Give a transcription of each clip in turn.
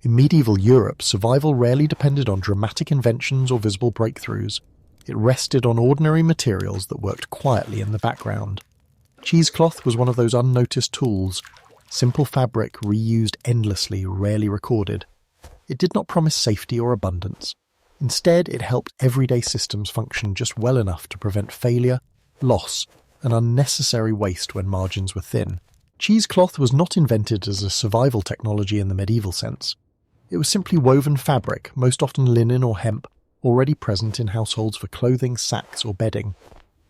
In medieval Europe, survival rarely depended on dramatic inventions or visible breakthroughs. It rested on ordinary materials that worked quietly in the background. Cheesecloth was one of those unnoticed tools. Simple fabric reused endlessly, rarely recorded. It did not promise safety or abundance. Instead, it helped everyday systems function just well enough to prevent failure, loss, and unnecessary waste when margins were thin. Cheesecloth was not invented as a survival technology in the medieval sense. It was simply woven fabric, most often linen or hemp, already present in households for clothing, sacks, or bedding.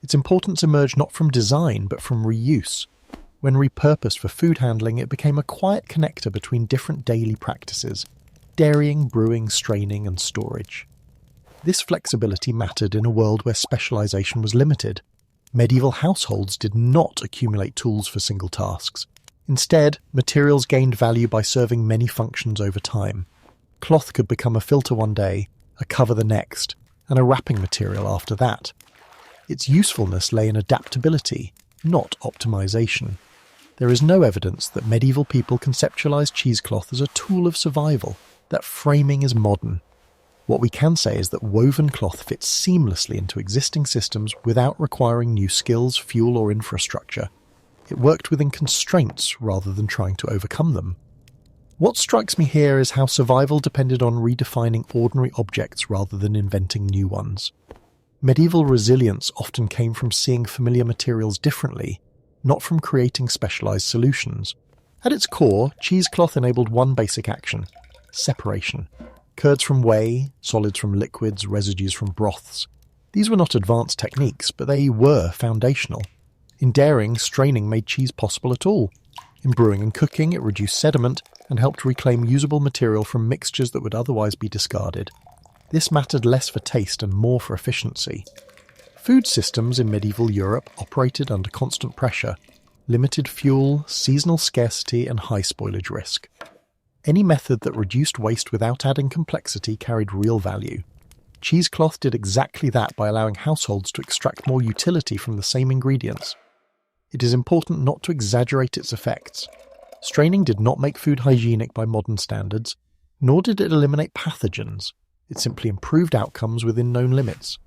Its importance emerged not from design, but from reuse. When repurposed for food handling, it became a quiet connector between different daily practices: dairying, brewing, straining, and storage. This flexibility mattered in a world where specialization was limited. Medieval households did not accumulate tools for single tasks. Instead, materials gained value by serving many functions over time. Cloth could become a filter one day, a cover the next, and a wrapping material after that. Its usefulness lay in adaptability, not optimization. There is no evidence that medieval people conceptualized cheesecloth as a tool of survival. That framing is modern. What we can say is that woven cloth fits seamlessly into existing systems without requiring new skills, fuel, or infrastructure. It worked within constraints rather than trying to overcome them. What strikes me here is how survival depended on redefining ordinary objects rather than inventing new ones. Medieval resilience often came from seeing familiar materials differently, not from creating specialized solutions. At its core, cheesecloth enabled one basic action: separation. Curds from whey, solids from liquids, residues from broths. These were not advanced techniques, but they were foundational. In dairying, straining made cheese possible at all. In brewing and cooking, it reduced sediment and helped reclaim usable material from mixtures that would otherwise be discarded. This mattered less for taste and more for efficiency. Food systems in medieval Europe operated under constant pressure: limited fuel, seasonal scarcity, and high spoilage risk. Any method that reduced waste without adding complexity carried real value. Cheesecloth did exactly that by allowing households to extract more utility from the same ingredients. It is important not to exaggerate its effects. Straining did not make food hygienic by modern standards, nor did it eliminate pathogens. It simply improved outcomes within known limits.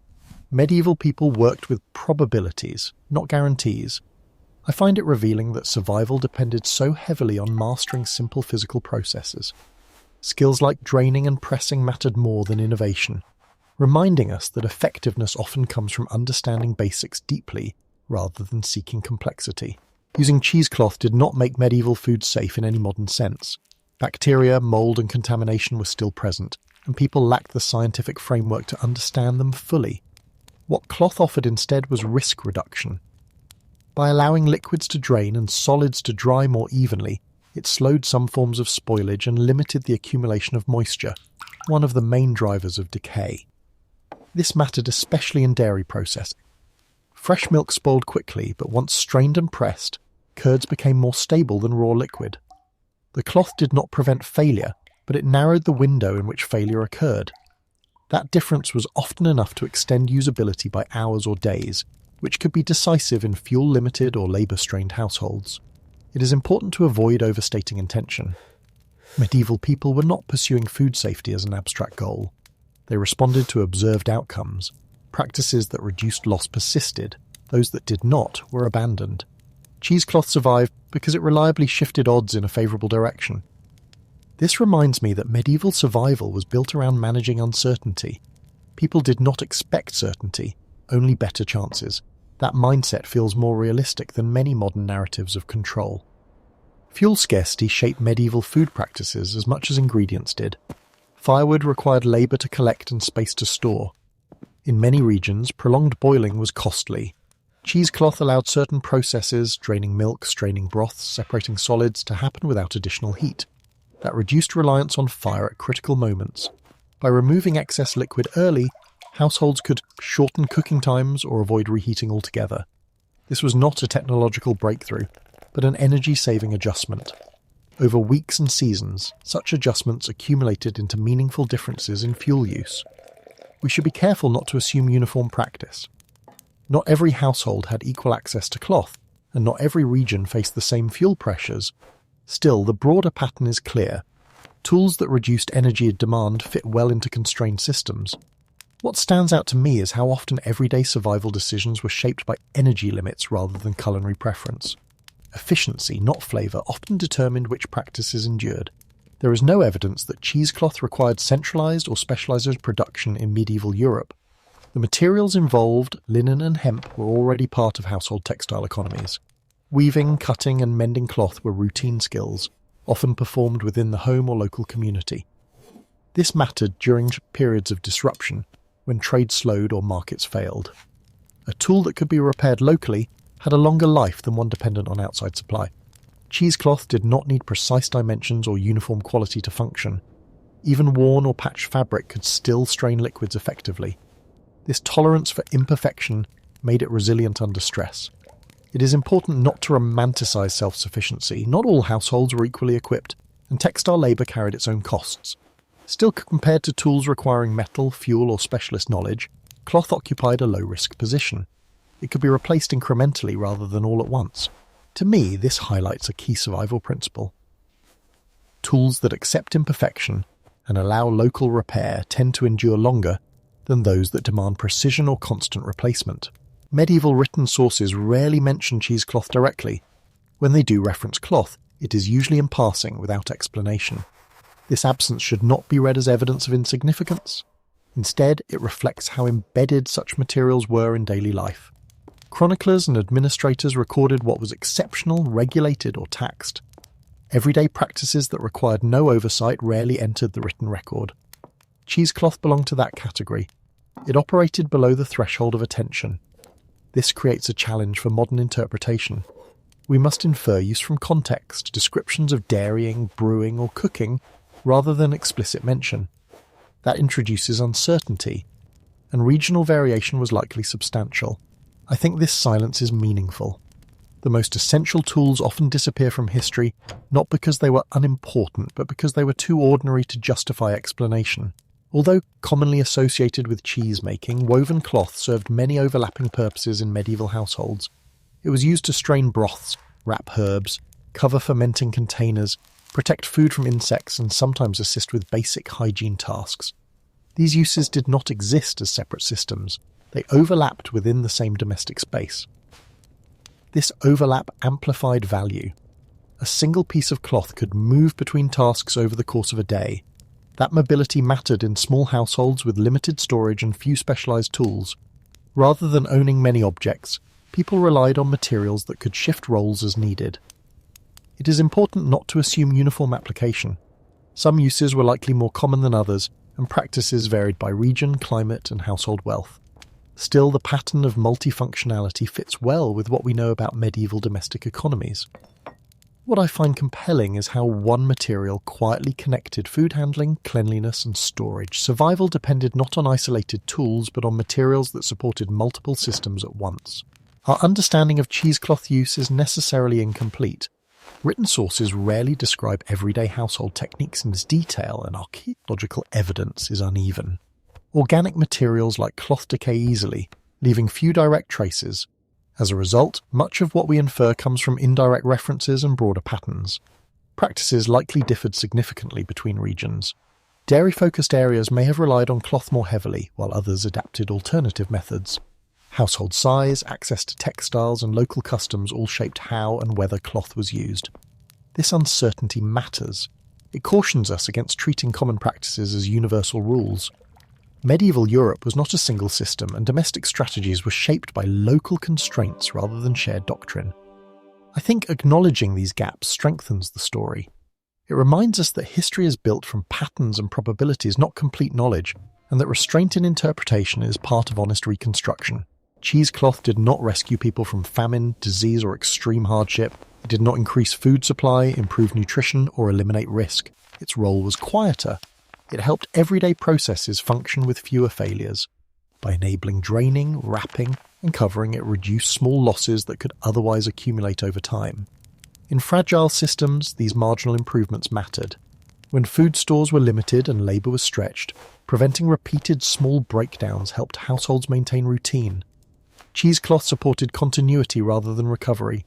Medieval people worked with probabilities, not guarantees. I find it revealing that survival depended so heavily on mastering simple physical processes. Skills like draining and pressing mattered more than innovation, reminding us that effectiveness often comes from understanding basics deeply rather than seeking complexity. Using cheesecloth did not make medieval foods safe in any modern sense. Bacteria, mold, and contamination were still present, and people lacked the scientific framework to understand them fully. What cloth offered instead was risk reduction. By allowing liquids to drain and solids to dry more evenly, it slowed some forms of spoilage and limited the accumulation of moisture, one of the main drivers of decay. This mattered especially in dairy processing. Fresh milk spoiled quickly, but once strained and pressed, curds became more stable than raw liquid. The cloth did not prevent failure, but it narrowed the window in which failure occurred. That difference was often enough to extend usability by hours or days, which could be decisive in fuel-limited or labour-strained households. It is important to avoid overstating intention. Medieval people were not pursuing food safety as an abstract goal. They responded to observed outcomes. Practices that reduced loss persisted. Those that did not were abandoned. Cheesecloth survived because it reliably shifted odds in a favourable direction. This reminds me that medieval survival was built around managing uncertainty. People did not expect certainty, only better chances. That mindset feels more realistic than many modern narratives of control. Fuel scarcity shaped medieval food practices as much as ingredients did. Firewood required labour to collect and space to store. In many regions, prolonged boiling was costly. Cheesecloth allowed certain processes, draining milk, straining broths, separating solids, to happen without additional heat. That reduced reliance on fire at critical moments. By removing excess liquid early, households could shorten cooking times or avoid reheating altogether. This was not a technological breakthrough, but an energy-saving adjustment. Over weeks and seasons, such adjustments accumulated into meaningful differences in fuel use. We should be careful not to assume uniform practice. Not every household had equal access to cloth, and not every region faced the same fuel pressures. Still, the broader pattern is clear. Tools that reduced energy demand fit well into constrained systems. What stands out to me is how often everyday survival decisions were shaped by energy limits rather than culinary preference. Efficiency, not flavour, often determined which practices endured. There is no evidence that cheesecloth required centralised or specialised production in medieval Europe. The materials involved, linen and hemp, were already part of household textile economies. Weaving, cutting and mending cloth were routine skills, often performed within the home or local community. This mattered during periods of disruption, when trade slowed or markets failed. A tool that could be repaired locally had a longer life than one dependent on outside supply. Cheesecloth did not need precise dimensions or uniform quality to function. Even worn or patched fabric could still strain liquids effectively. This tolerance for imperfection made it resilient under stress. It is important not to romanticize self-sufficiency. Not all households were equally equipped, and textile labor carried its own costs. Still, compared to tools requiring metal, fuel or specialist knowledge, cloth occupied a low-risk position. It could be replaced incrementally rather than all at once. To me, this highlights a key survival principle. Tools that accept imperfection and allow local repair tend to endure longer than those that demand precision or constant replacement. Medieval written sources rarely mention cheesecloth directly. When they do reference cloth, it is usually in passing without explanation. This absence should not be read as evidence of insignificance. Instead, it reflects how embedded such materials were in daily life. Chroniclers and administrators recorded what was exceptional, regulated, or taxed. Everyday practices that required no oversight rarely entered the written record. Cheesecloth belonged to that category. It operated below the threshold of attention. This creates a challenge for modern interpretation. We must infer use from context, descriptions of dairying, brewing, or cooking, rather than explicit mention. That introduces uncertainty, and regional variation was likely substantial. I think this silence is meaningful. The most essential tools often disappear from history, not because they were unimportant, but because they were too ordinary to justify explanation. Although commonly associated with cheese making, woven cloth served many overlapping purposes in medieval households. It was used to strain broths, wrap herbs, cover fermenting containers, protect food from insects, and sometimes assist with basic hygiene tasks. These uses did not exist as separate systems. They overlapped within the same domestic space. This overlap amplified value. A single piece of cloth could move between tasks over the course of a day. That mobility mattered in small households with limited storage and few specialized tools. Rather than owning many objects, people relied on materials that could shift roles as needed. It is important not to assume uniform application. Some uses were likely more common than others, and practices varied by region, climate, and household wealth. Still, the pattern of multifunctionality fits well with what we know about medieval domestic economies. What I find compelling is how one material quietly connected food handling, cleanliness, and storage. Survival depended not on isolated tools, but on materials that supported multiple systems at once. Our understanding of cheesecloth use is necessarily incomplete. Written sources rarely describe everyday household techniques in detail, and archaeological evidence is uneven. Organic materials like cloth decay easily, leaving few direct traces. As a result, much of what we infer comes from indirect references and broader patterns. Practices likely differed significantly between regions. Dairy-focused areas may have relied on cloth more heavily, while others adapted alternative methods. Household size, access to textiles, and local customs all shaped how and whether cloth was used. This uncertainty matters. It cautions us against treating common practices as universal rules. Medieval Europe was not a single system, and domestic strategies were shaped by local constraints rather than shared doctrine. I think acknowledging these gaps strengthens the story. It reminds us that history is built from patterns and probabilities, not complete knowledge, and that restraint in interpretation is part of honest reconstruction. Cheesecloth did not rescue people from famine, disease, or extreme hardship. It did not increase food supply, improve nutrition, or eliminate risk. Its role was quieter. It helped everyday processes function with fewer failures. By enabling draining, wrapping, and covering, it reduced small losses that could otherwise accumulate over time. In fragile systems, these marginal improvements mattered. When food stores were limited and labour was stretched, preventing repeated small breakdowns helped households maintain routine. Cheesecloth supported continuity rather than recovery.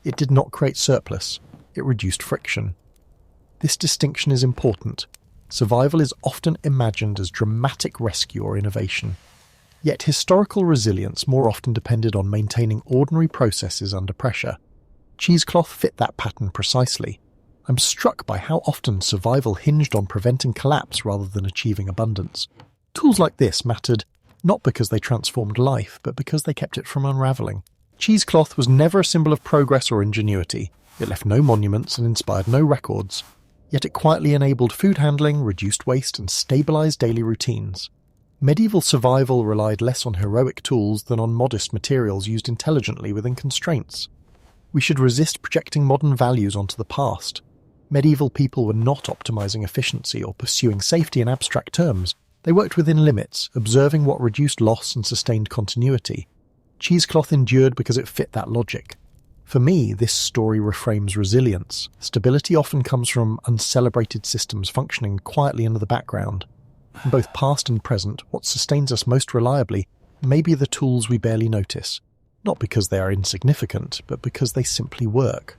It did not create surplus. It reduced friction. This distinction is important. Survival is often imagined as dramatic rescue or innovation. Yet historical resilience more often depended on maintaining ordinary processes under pressure. Cheesecloth fit that pattern precisely. I'm struck by how often survival hinged on preventing collapse rather than achieving abundance. Tools like this mattered not because they transformed life, but because they kept it from unravelling. Cheesecloth was never a symbol of progress or ingenuity. It left no monuments and inspired no records. Yet it quietly enabled food handling, reduced waste, and stabilised daily routines. Medieval survival relied less on heroic tools than on modest materials used intelligently within constraints. We should resist projecting modern values onto the past. Medieval people were not optimising efficiency or pursuing safety in abstract terms. They worked within limits, observing what reduced loss and sustained continuity. Cheesecloth endured because it fit that logic. For me, this story reframes resilience. Stability often comes from uncelebrated systems functioning quietly in the background. In both past and present, what sustains us most reliably may be the tools we barely notice, not because they are insignificant, but because they simply work.